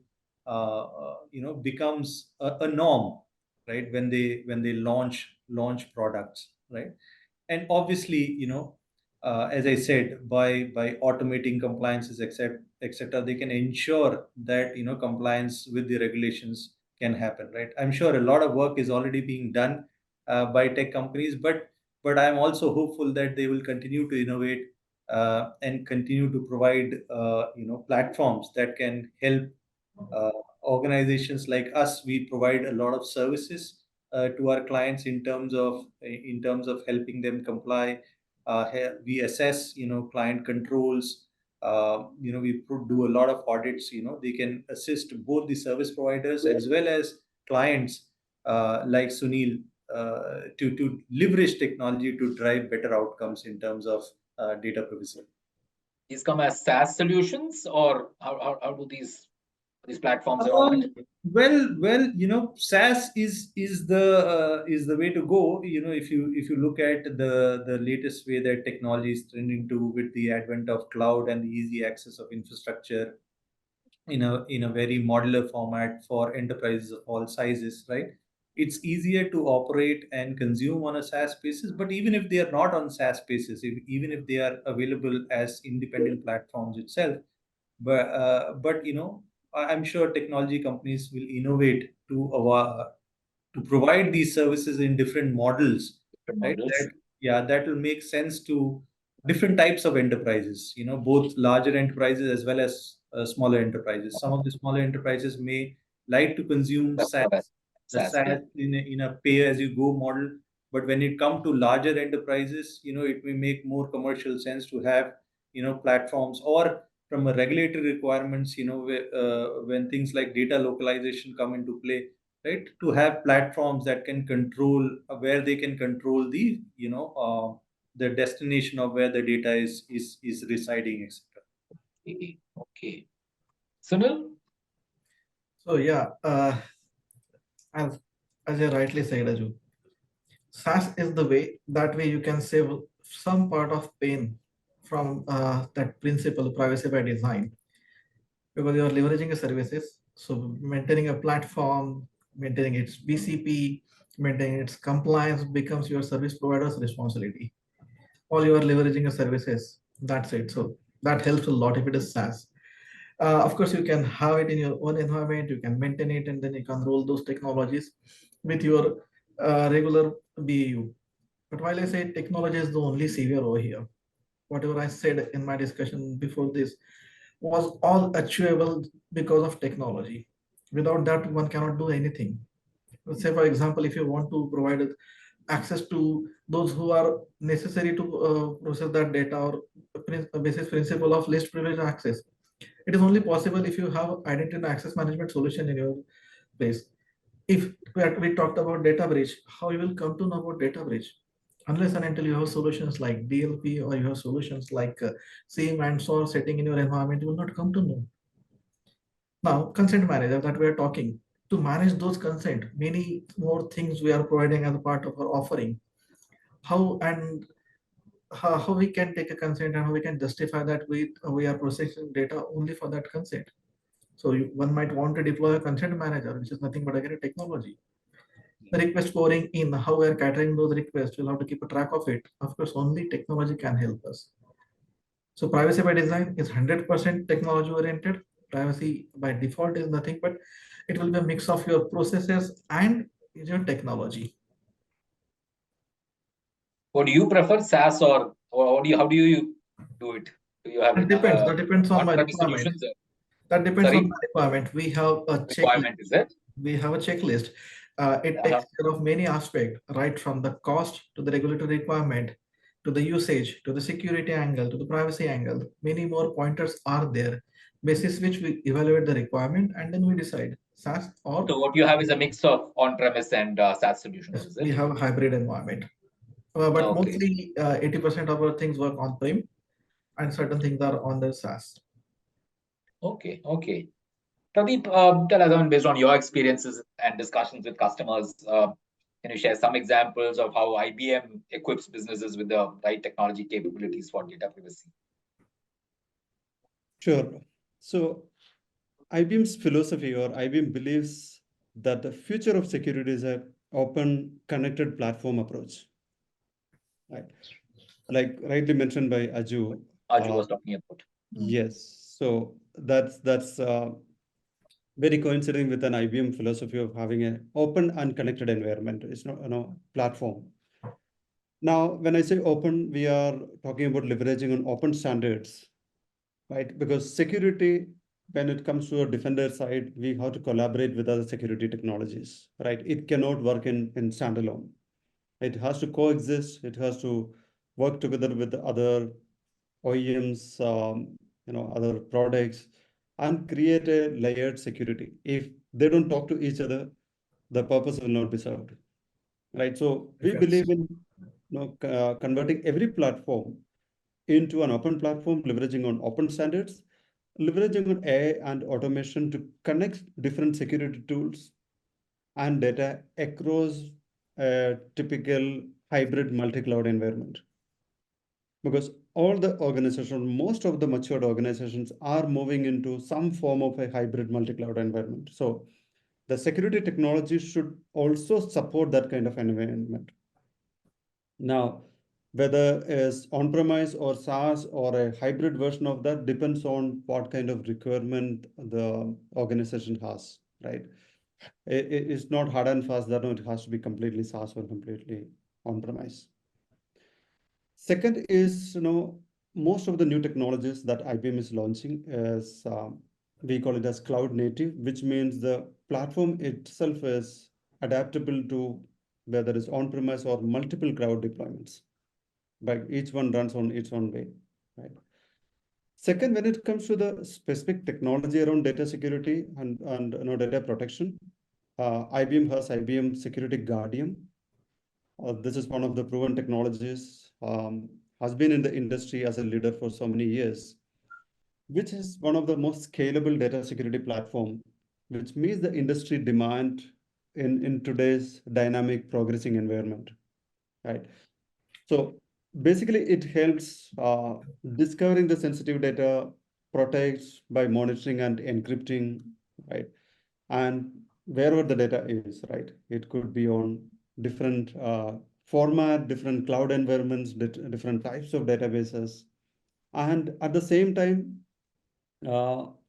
becomes a norm, right? When they launch products, right? And obviously, as I said, by automating compliances, etc., they can ensure that, compliance with the regulations can happen, right? I'm sure a lot of work is already being done by tech companies, but I'm also hopeful that they will continue to innovate and continue to provide platforms that can help uh, organizations like us. We provide a lot of services to our clients in terms of helping them comply. We assess, client controls. Do a lot of audits. They can assist both the service providers as well as clients like Sunil to leverage technology to drive better outcomes in terms of data privacy. These come as SaaS solutions, or how do these platforms and all that? Well, SaaS is the way to go. If you look at the latest way that technology is trending to, with the advent of cloud and the easy access of infrastructure in a very modular format for enterprises of all sizes, right? It's easier to operate and consume on a SaaS basis. But even if they are not on SaaS basis, even if they are available as independent platforms itself, but I'm sure technology companies will innovate to provide these services in different models, Different right? models. That will make sense to different types of enterprises, both larger enterprises as well as smaller enterprises. Some of the smaller enterprises may like to consume That's SaaS, the best the SaaS. SaaS in a pay as you go model, But when it comes to larger enterprises, it may make more commercial sense to have, platforms, or from a regulatory requirements, when things like data localization come into play, right? To have platforms that can control, where they can control the destination of where the data is residing, etc. Okay. Sunil? So yeah, as you rightly said, Aju, SaaS is the way. That way you can save some part of pain from that principle, privacy by design, because you are leveraging a services. So maintaining a platform, maintaining its BCP, maintaining its compliance becomes your service provider's responsibility. All you are leveraging a services. That's it. So that helps a lot if it is SaaS. Of course, you can have it in your own environment, you can maintain it, and then you can roll those technologies with your regular BAU. But while I say technology is the only savior over here, whatever I said in my discussion before this was all achievable because of technology. Without that, one cannot do anything. Let's say, for example, if you want to provide access to those who are necessary to process that data, or basis principle of least privilege access, it is only possible if you have identity and access management solution in your place. If we talked about data breach, how you will come to know about data breach? Unless and until you have solutions like DLP, or you have solutions like SIEM and SOAR setting in your environment, you will not come to know. Now, consent manager that we are talking, to manage those consent, many more things we are providing as a part of our offering. How we can take a consent, and how we can justify that we are processing data only for that consent. So one might want to deploy a consent manager, which is nothing but again a technology. The request pouring in, how we are catering those requests, we'll have to keep a track of it. Of course, only technology can help us. So privacy by design is 100% technology oriented. Privacy by default is nothing, but it will be a mix of your processes and your technology. What do you prefer, SaaS or how do you do it? Do you have It depends. That depends on my on-premise requirement. solutions? That depends Sorry? on my requirement. We have a Requirement, is it? We have a checklist. It takes care of many aspects, right from the cost to the regulatory requirement, to the usage, to the security angle, to the privacy angle. Many more pointers are there, basis which we evaluate the requirement, and then we decide SaaS or. So what you have is a mix of on-premise and SaaS solutions, Yes, is we it? have a hybrid environment, but Okay. mostly 80% of our things work on-prem, and certain things are on the SaaS. Okay. Pradeep, tell us, based on your experiences and discussions with customers, can you share some examples of how IBM equips businesses with the right technology capabilities for data privacy? Sure. So IBM's philosophy, or IBM believes that the future of security is an open, connected platform approach. Right. Like rightly mentioned by Aju. Aju was talking about. Yes. So that's very coinciding with an IBM philosophy of having an open and connected environment. It's not platform. Now, when I say open, we are talking about leveraging on open standards, right? Because security, when it comes to a defender side, we have to collaborate with other security technologies, right? It cannot work in standalone. It has to coexist. It has to work together with the other OEMs, other products, and create a layered security. If they don't talk to each other, the purpose will not be served, right? So we believe in converting every platform into an open platform, leveraging on open standards, leveraging on AI and automation to connect different security tools and data across a typical hybrid multi-cloud environment. Because all the organizations, most of the matured organizations are moving into some form of a hybrid multi-cloud environment. So the security technology should also support that kind of environment. Now, whether it's on-premise or SaaS or a hybrid version of that depends on what kind of requirement the organization has, right? It's not hard and fast that it has to be completely SaaS or completely on-premise. Second is, most of the new technologies that IBM is launching is, we call it as cloud native, which means the platform itself is adaptable to whether it's on-premise or multiple cloud deployments, right? Each one runs on its own way, right? Second, when it comes to the specific technology around data security and data protection, IBM has IBM Security Guardian. This is one of the proven technologies, has been in the industry as a leader for so many years, which is one of the most scalable data security platform, which meets the industry demand in today's dynamic progressing environment, right? So basically it helps discovering the sensitive data, protects by monitoring and encrypting, right? And wherever the data is, right? It could be on different format, different cloud environments, different types of databases. And at the same time,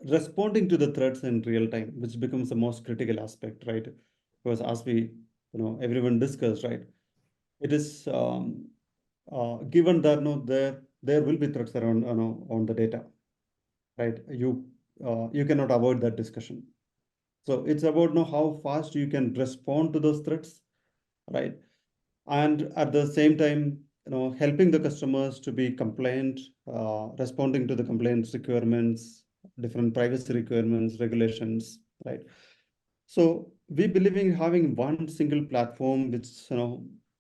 responding to the threats in real time, which becomes the most critical aspect, right? Because as we, everyone discussed, right? It is given that there will be threats around on the data, right? You cannot avoid that discussion. So it's about how fast you can respond to those threats, right? And at the same time, helping the customers to be compliant, responding to the compliance requirements, different privacy requirements, regulations, right? So we believe in having one single platform which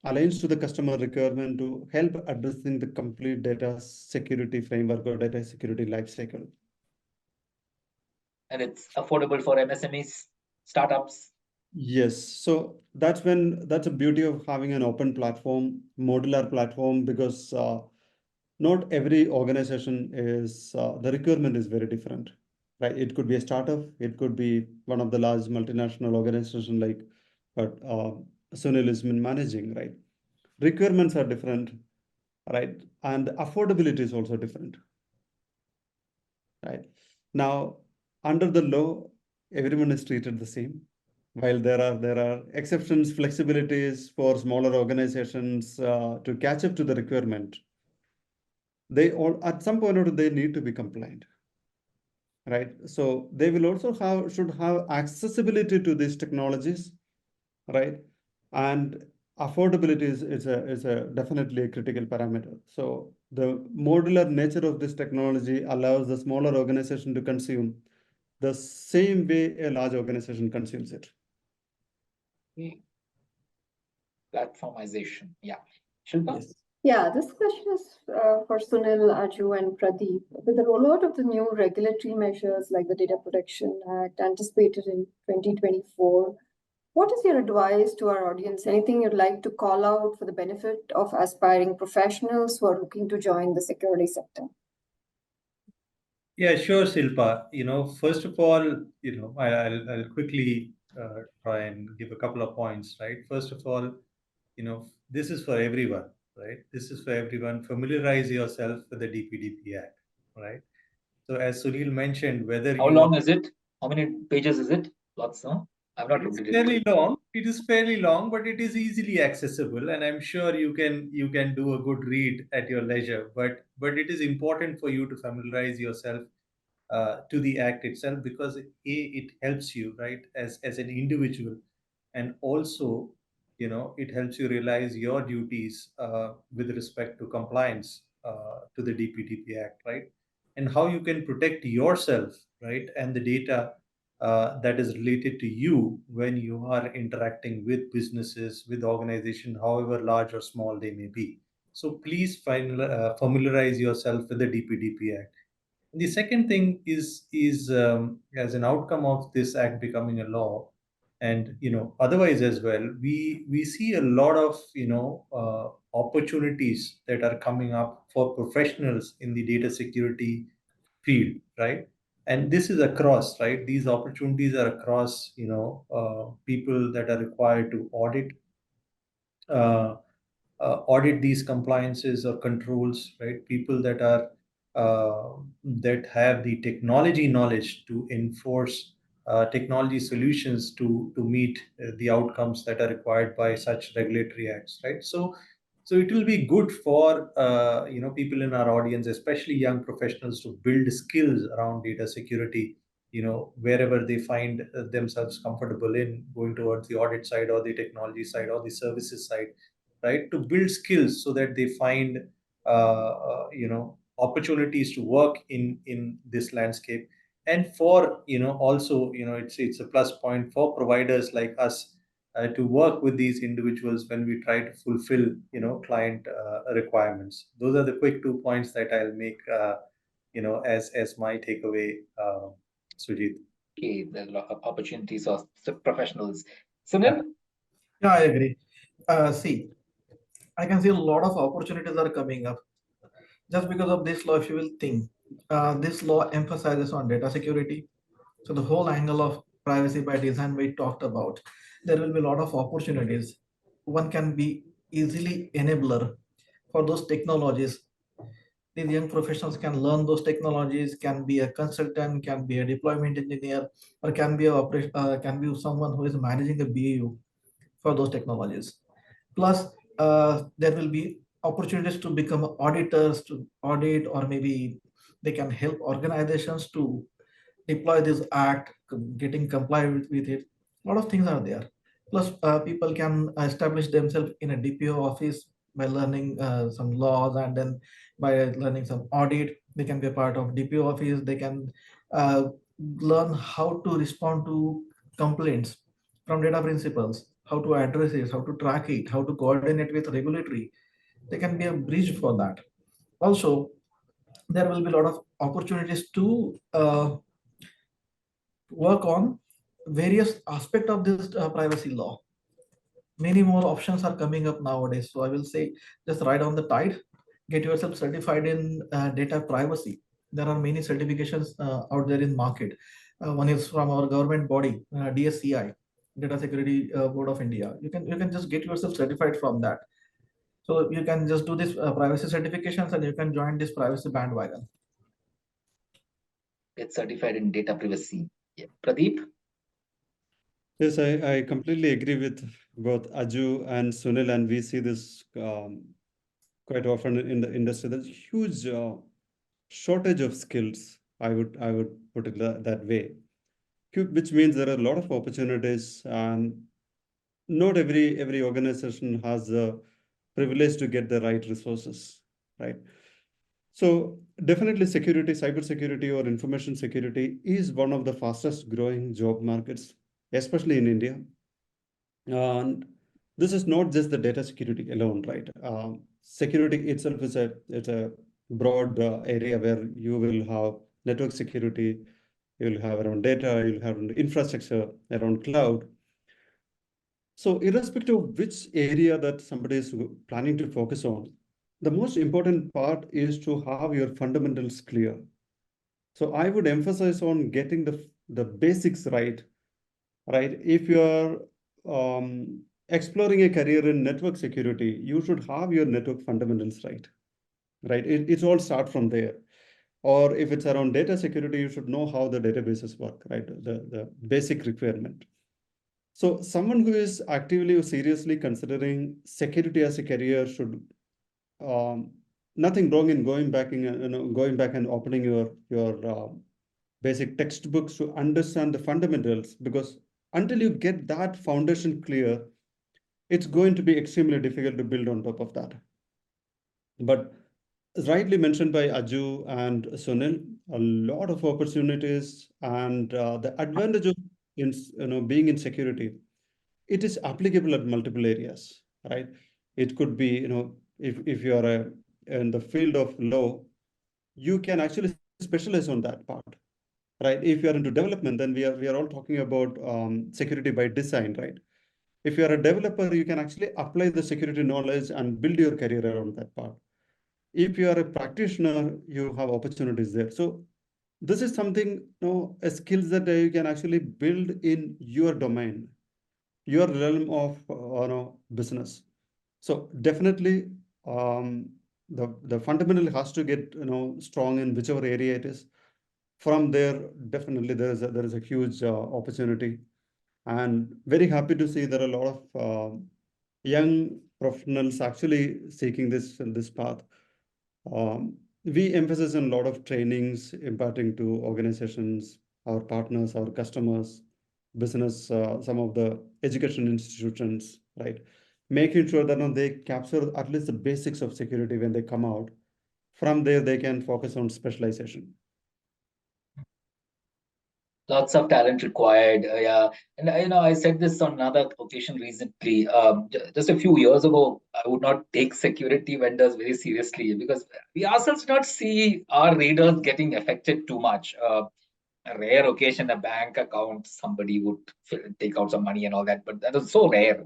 aligns to the customer requirement to help addressing the complete data security framework or data security lifecycle. And it's affordable for MSMEs, startups. Yes, so that's a beauty of having an open platform, modular platform, because not every organization is the requirement is very different, right? It could be a startup, it could be one of the large multinational organizations like what Sunil has been managing, right? Requirements are different, right? And affordability is also different, right? Now, under the law, everyone is treated the same. While there are exceptions, flexibilities for smaller organizations to catch up to the requirement, they all at some point or other, they need to be compliant, right? So they will also should have accessibility to these technologies, right? And affordability is a definitely a critical parameter. So the modular nature of this technology allows the smaller organization to consume the same way a large organization consumes it. Platformization. Yeah. Shilpa? Yes. Yeah, this question is for Sunil, Aju, and Pradeep. With the rollout of the new regulatory measures like the Data Protection Act anticipated in 2024, what is your advice to our audience? Anything you'd like to call out for the benefit of aspiring professionals who are looking to join the security sector? Yeah, sure, Silpa. First of all, I'll quickly try and give a couple of points, right? First of all, this is for everyone, right? This is for everyone. Familiarize yourself with the DPDP Act, right? So as Sunil mentioned, whether How you long is it? How many pages is it? Lots, no? I've not looked at it. fairly long. It is fairly long, but it is easily accessible, and I'm sure you can do a good read at your leisure. But it is important for you to familiarize yourself to the act itself, because it helps you, right, as an individual, and also it helps you realize your duties with respect to compliance to the DPDP Act, right, and how you can protect yourself, right, and the data that is related to you when you are interacting with businesses, with organizations, however large or small they may be. So please familiarize yourself with the DPDP Act. The second thing is as an outcome of this act becoming a law, and otherwise as well, we see a lot of opportunities that are coming up for professionals in the data security field, right? And this is across, right? These opportunities are across people that are required to uh, audit these compliances or controls, right? People that have the technology knowledge to enforce technology solutions to meet the outcomes that are required by such regulatory acts, right? So it will be good for people in our audience, especially young professionals, to build skills around data security, wherever they find themselves comfortable in, going towards the audit side or the technology side or the services side, right? To build skills so that they find opportunities to work in this landscape. And for also it's a plus point for providers like us to work with these individuals when we try to fulfill client requirements. Those are the quick 2 points that I'll make as my takeaway, Sujit. Okay, there are a lot of opportunities for professionals. Sunil? Yeah, I agree. See, I can see a lot of opportunities are coming up just because of this law. If you will think, this law emphasizes on data security. So the whole angle of privacy by design we talked about, there will be a lot of opportunities. One can be easily enabler for those technologies. These young professionals can learn those technologies, can be a consultant, can be a deployment engineer, or can be can be someone who is managing a BAU for those technologies. Plus, there will be opportunities to become auditors, to audit, or maybe they can help organizations to deploy this act, getting compliant with it. A lot of things are there. Plus, people can establish themselves in a DPO office by learning some laws, and then by learning some audit, they can be a part of DPO office. They can learn how to respond to complaints from data principles, how to address it, how to track it, how to coordinate with regulatory. They can be a bridge for that. Also, there will be a lot of opportunities to work on various aspects of this privacy law. Many more options are coming up nowadays. So I will say just ride on the tide, get yourself certified in data privacy. There are many certifications out there in market. One is from our government body, DSCI, Data Security Board of India. You can just get yourself certified from that. So you can just do this privacy certifications and you can join this privacy bandwagon. Get certified in data privacy. Yeah. Pradeep? Yes, I completely agree with both Aju and Sunil, and we see this quite often in the industry. There's huge shortage of skills. I would put it that way, which means there are a lot of opportunities, and not every organization has the privilege to get the right resources, right? So definitely security, cybersecurity or information security is one of the fastest growing job markets, especially in India. And this is not just the data security alone, right? Security itself is a broad area where you will have network security, you'll have around data, you'll have around infrastructure, around cloud. So irrespective of which area that somebody is planning to focus on, the most important part is to have your fundamentals clear. So I would emphasize on getting the basics right. If you are exploring a career in network security, you should have your network fundamentals right? It's all start from there. Or if it's around data security, you should know how the databases work, right? The basic requirement. So someone who is actively or seriously considering security as a career should nothing wrong in going back and opening your basic textbooks to understand the fundamentals, because until you get that foundation clear, it's going to be extremely difficult to build on top of that. But as rightly mentioned by Aju and Sunil, a lot of opportunities, and the advantage of being in security, it is applicable at multiple areas, right? It could be, if you are in the field of law, you can actually specialize on that part, right? If you are into development, then we are all talking about security by design, right? If you are a developer, you can actually apply the security knowledge and build your career around that part. If you are a practitioner, you have opportunities there. So this is something, a skills that you can actually build in your domain, your realm of business. So definitely, the fundamental has to get strong in whichever area it is. From there, definitely there is a huge opportunity, and very happy to see there are a lot of young professionals actually seeking this path. We emphasize on a lot of trainings imparting to organizations, our partners, our customers, business, some of the education institutions, right? Making sure that they capture at least the basics of security when they come out. From there, they can focus on specialization. Lots of talent required. Yeah, and I said this on another occasion recently. Just a few years ago, I would not take security vendors very seriously because we ourselves do not see our readers getting affected too much. A rare occasion, a bank account, somebody would take out some money and all that, but that is so rare.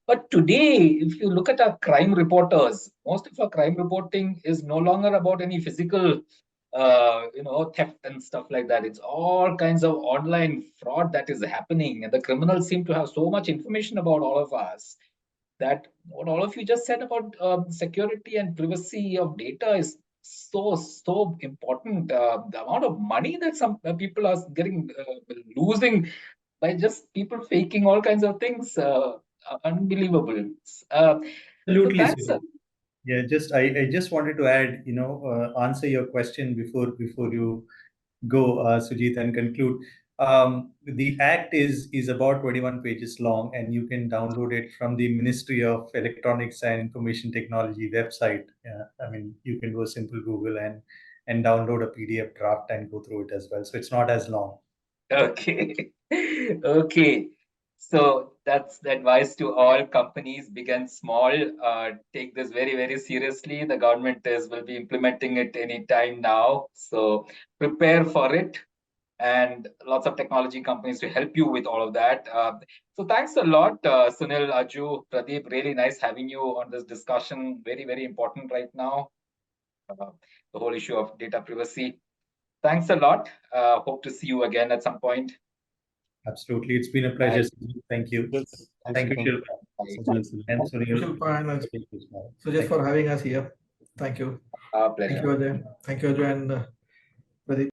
But today, if you look at our crime reporters, most of our crime reporting is no longer about any physical theft and stuff like that. It's all kinds of online fraud that is happening, and the criminals seem to have so much information about all of us that what all of you just said about security and privacy of data is so important. The amount of money that some people are getting losing by just people faking all kinds of things, unbelievable. So Absolutely. thanks. Yeah, I just wanted to add, answer your question before you go, Sujit, and conclude. The act is about 21 pages long, and you can download it from the Ministry of Electronics and Information Technology website. I mean, you can do a simple Google and download a PDF draft and go through it as well. So it's not as long. Okay. Okay. So that's the advice to all companies, big and small. Take this very, very seriously. The government will be implementing it anytime now. So prepare for it. And lots of technology companies to help you with all of that. So thanks a lot, Sunil, Aju, Pradeep. Really nice having you on this discussion. Very, very important right now. The whole issue of data privacy. Thanks a lot. Hope to see you again at some point. Absolutely. It's been a pleasure. Bye. Thank you. Yes, Thank you, Shilpa. And Sunil. Shilpa and Sujit for having us here. Thank you. Pleasure. Thank you, Ajay. Thank you, Ajay and Pradeep.